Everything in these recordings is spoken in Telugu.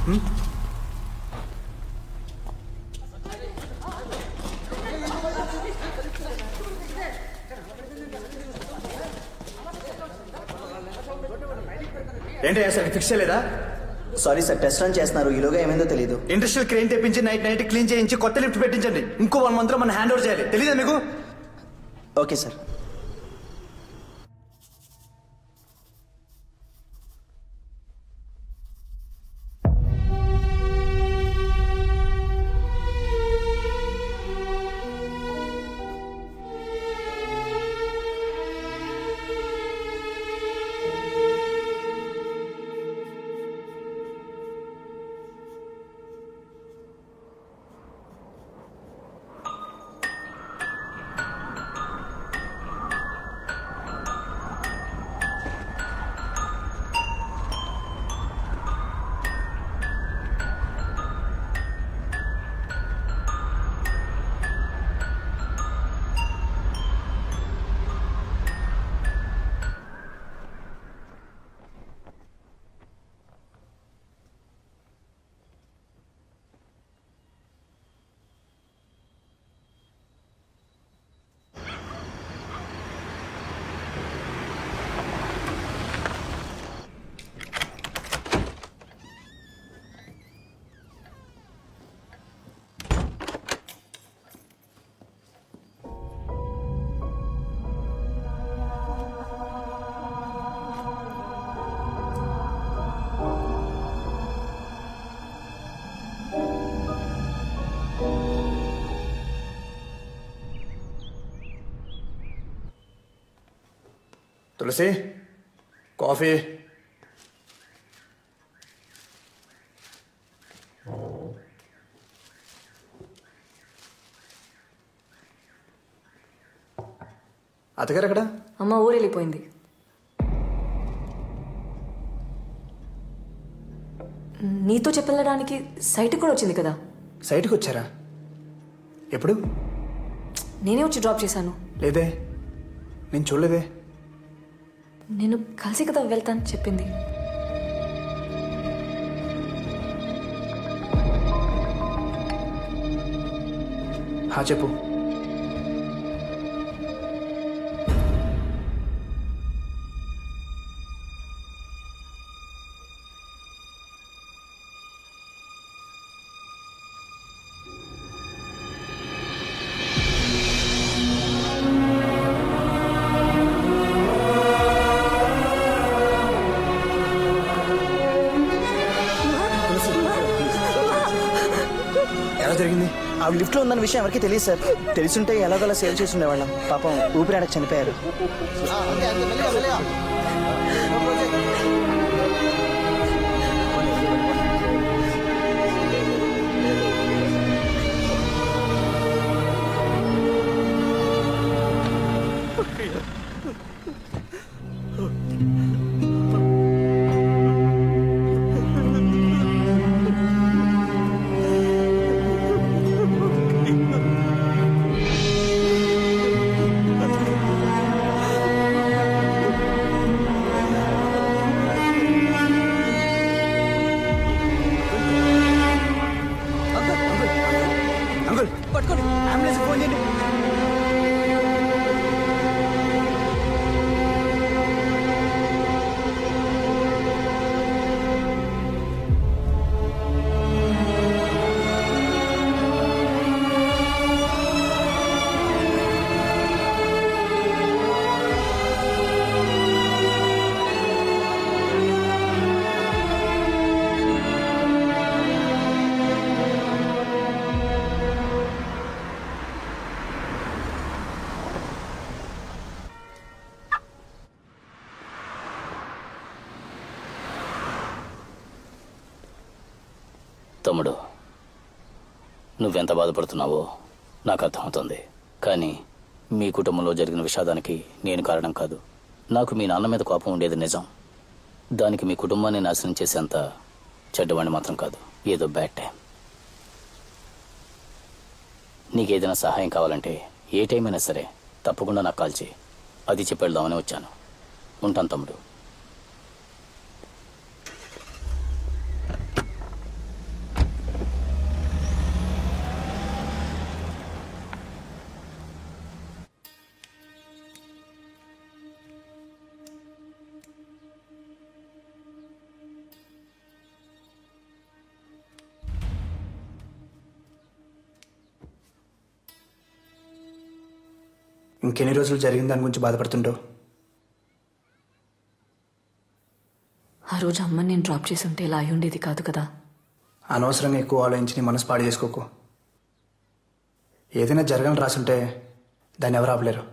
ఏంటి అసలు ఫిక్స్ చేయలేదా? సారీ సార్, టెస్ట్ రన్ చేస్తున్నారు. ఈలోగా ఏమైందో తెలియదు. ఇండస్ట్రియల్ క్రెయిన్ తెప్పించి నైట్ క్లీన్ చేయించి కొత్త లిఫ్ట్ పెట్టించండి. ఇంకో 1 month లో మనం హ్యాండ్ ఓవర్ చేయాలి. తెలీదా మీకు? Okay sir. తులసి, కాఫీ. అత్తగారు ఎక్కడ? అమ్మ ఊరు వెళ్ళిపోయింది. నీతో చెప్పెళ్ళడానికి సైట్కి కూడా వచ్చింది కదా. సైట్కి వచ్చారా? ఎప్పుడు? నేనే వచ్చి డ్రాప్ చేశాను. లేదే, నేను చూడలేదే. నేను కలిసి కదా వెళ్తాను చెప్పింది. చెప్పు. జరిగింది? ఆవిడ లిఫ్ట్ లో ఉందన్న విషయం ఎవరికి తెలియదు సార్. తెలుసుంటే ఎలాగోలా సేవ్ చేసి ఉండేవాళ్ళం. పాపం ఊపిరాడక చనిపోయారు. తమ్ముడు, నువ్వెంత బాధపడుతున్నావో నాకు అర్థమవుతుంది. కానీ మీ కుటుంబంలో జరిగిన విషాదానికి నేను కారణం కాదు. నాకు మీ నాన్న మీద కోపం ఉండేది నిజం. దానికి మీ కుటుంబాన్ని నాశనం చేసేంత చెడ్డవాడిని మాత్రం కాదు. ఏదో బ్యాడ్ టైం. నీకేదైనా సహాయం కావాలంటే ఏ టైం అయినా సరే తప్పకుండా నాకు కాల్ చేయి. అది చెప్పి వెళ్దామని వచ్చాను. ఉంటాను తమ్ముడు. ఇంకెన్ని రోజులు జరిగిన దాని గురించి బాధపడుతుంటావు? ఆ రోజు అమ్మని నేను డ్రాప్ చేసి ఉంటే ఇలా అయి ఉండేది కాదు కదా. అనవసరంగా ఎక్కువ ఆలోచించి నీ మనసు పాడు చేసుకోకు. ఏదైనా జరగని రాసుంటే దాన్ని ఎవరు ఆపలేరు.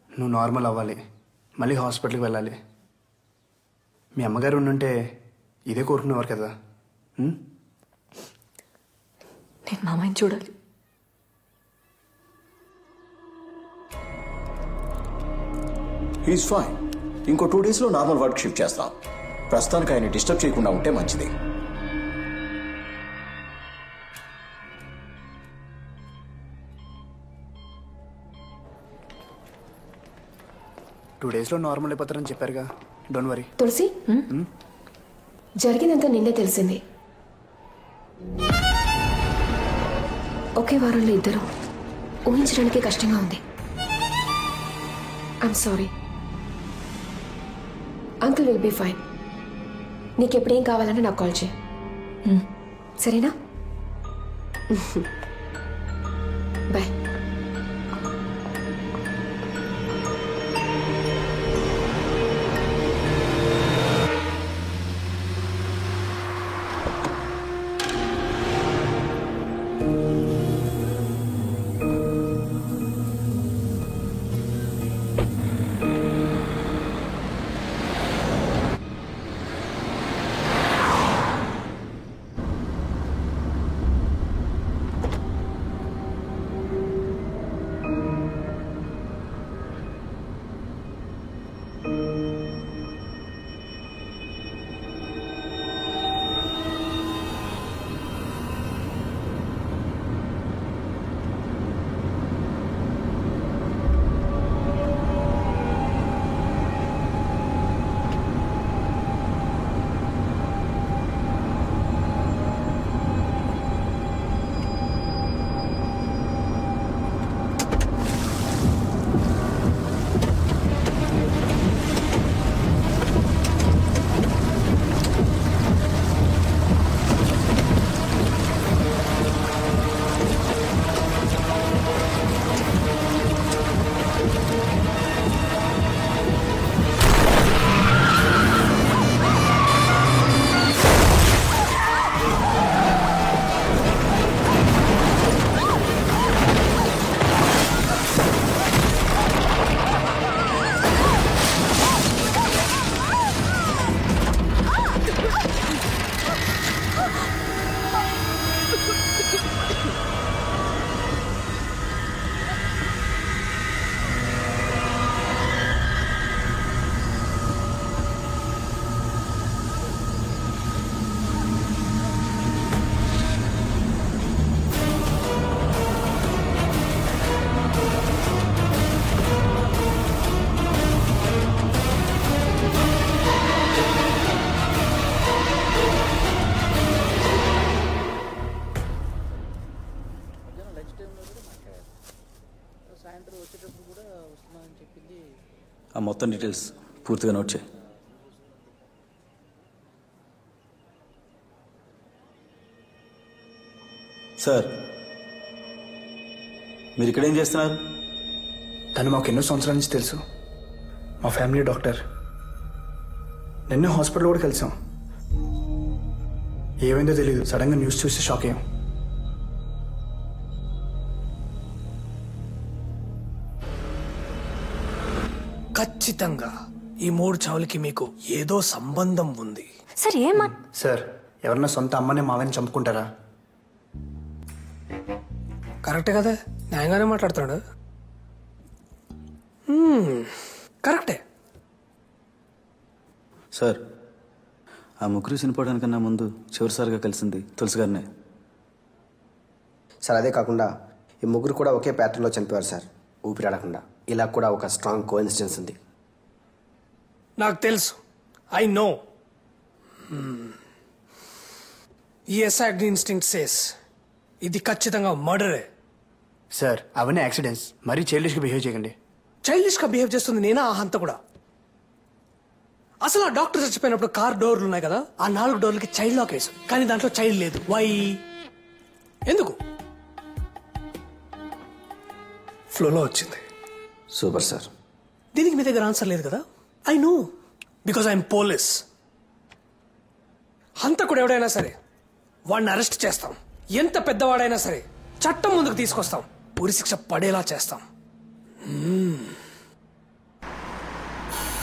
నువ్వు నార్మల్ అవ్వాలి, మళ్ళీ హాస్పిటల్కి వెళ్ళాలి. మీ అమ్మగారు ఉండుంటే ఇదే కోరుకునేవారు కదా. నేను మామయ్యని చూడాలి. He's fine. ఇంకో 2 daysలో నార్మల్ వర్క్ షిఫ్ట్ చేస్తాం. ప్రస్తుతానికి ఆయన డిస్టర్బ్ చేయకుండా ఉంటే మంచిది. టూ డేస్లో నార్మల్ అయిపోతారని చెప్పారుగా, డోంట్ వరీ. తులసి, జరిగిందంతా నిన్నే తెలిసింది. ఒకే వారంలో ఇద్దరు ఊహించడానికి కష్టంగా ఉంది. I'm sorry. Uncle will be fine. నీకెప్పుడేం కావాలన్నా నాకు కాల్ చేయి, సరేనా? బాయ్. ఆ మొత్తం డీటెయిల్స్ పూర్తిగా నోట్ చేయి. సార్, మీరు ఇక్కడ ఏం చేస్తున్నారు? తను మాకు ఎన్నో సంవత్సరాల నుంచి తెలుసు. మా ఫ్యామిలీ డాక్టర్. నిన్నే హాస్పిటల్ కూడా కలిసాం. ఏమైందో తెలియదు, సడన్గా న్యూస్ చూసి షాక్ అయ్యాం. ఖచ్చితంగా ఈ 3 చావులకి మీకు ఏదో సంబంధం ఉంది. సార్ ఏమా సార్, ఎవరన్నా సొంత అమ్మని మావని చంపుకుంటారా? కరెక్టే కదా, న్యాయంగానే మాట్లాడుతున్నాడు. కరెక్టే. సార్, ఆ ముగ్గురు చనిపోవడానికన్నా ముందు చివరిసారిగా కలిసింది తులసి గారినే. సార్, అదే కాకుండా ఈ ముగ్గురు కూడా ఒకే ప్యాటర్న్లో చనిపోయారు సార్, ఊపిరాడకుండా. ఇలా కూడా ఒక స్ట్రాంగ్ కోఇన్సిడెన్స్ ఉంది. నాకు తెలుసు, ఐ నో. ఈ ఎస్ఐ ఇన్స్టింక్ట్ సేస్ ఇది ఖచ్చితంగా మర్డరే. సార్, అవన్నీ యాక్సిడెంట్స్. మరీ చైల్డిష్గా బిహేవ్ చేయకండి. చైల్డిష్గా బిహేవ్ చేస్తుంది నేనా ఆ హంత కూడా? అసలు ఆ డాక్టర్ చచ్చిపోయినప్పుడు కార్ డోర్లు ఉన్నాయి కదా, ఆ 4 డోర్లకి చైల్డ్ లాక్ వేసు, కానీ దాంట్లో చైల్డ్ లేదు. వై? ఎందుకు? ఫ్లోలో వచ్చింది. Super sir. దీనికి మీ దగ్గర ఆన్సర్ లేదు కదా? I know, because I'm police. హంతకుడు ఎవడైనా సరే వాడిని అరెస్ట్ చేస్తాం. ఎంత పెద్దవాడైనా సరే చట్టం ముందుకు తీసుకొస్తాం. ఉరి శిక్ష పడేలా చేస్తాం.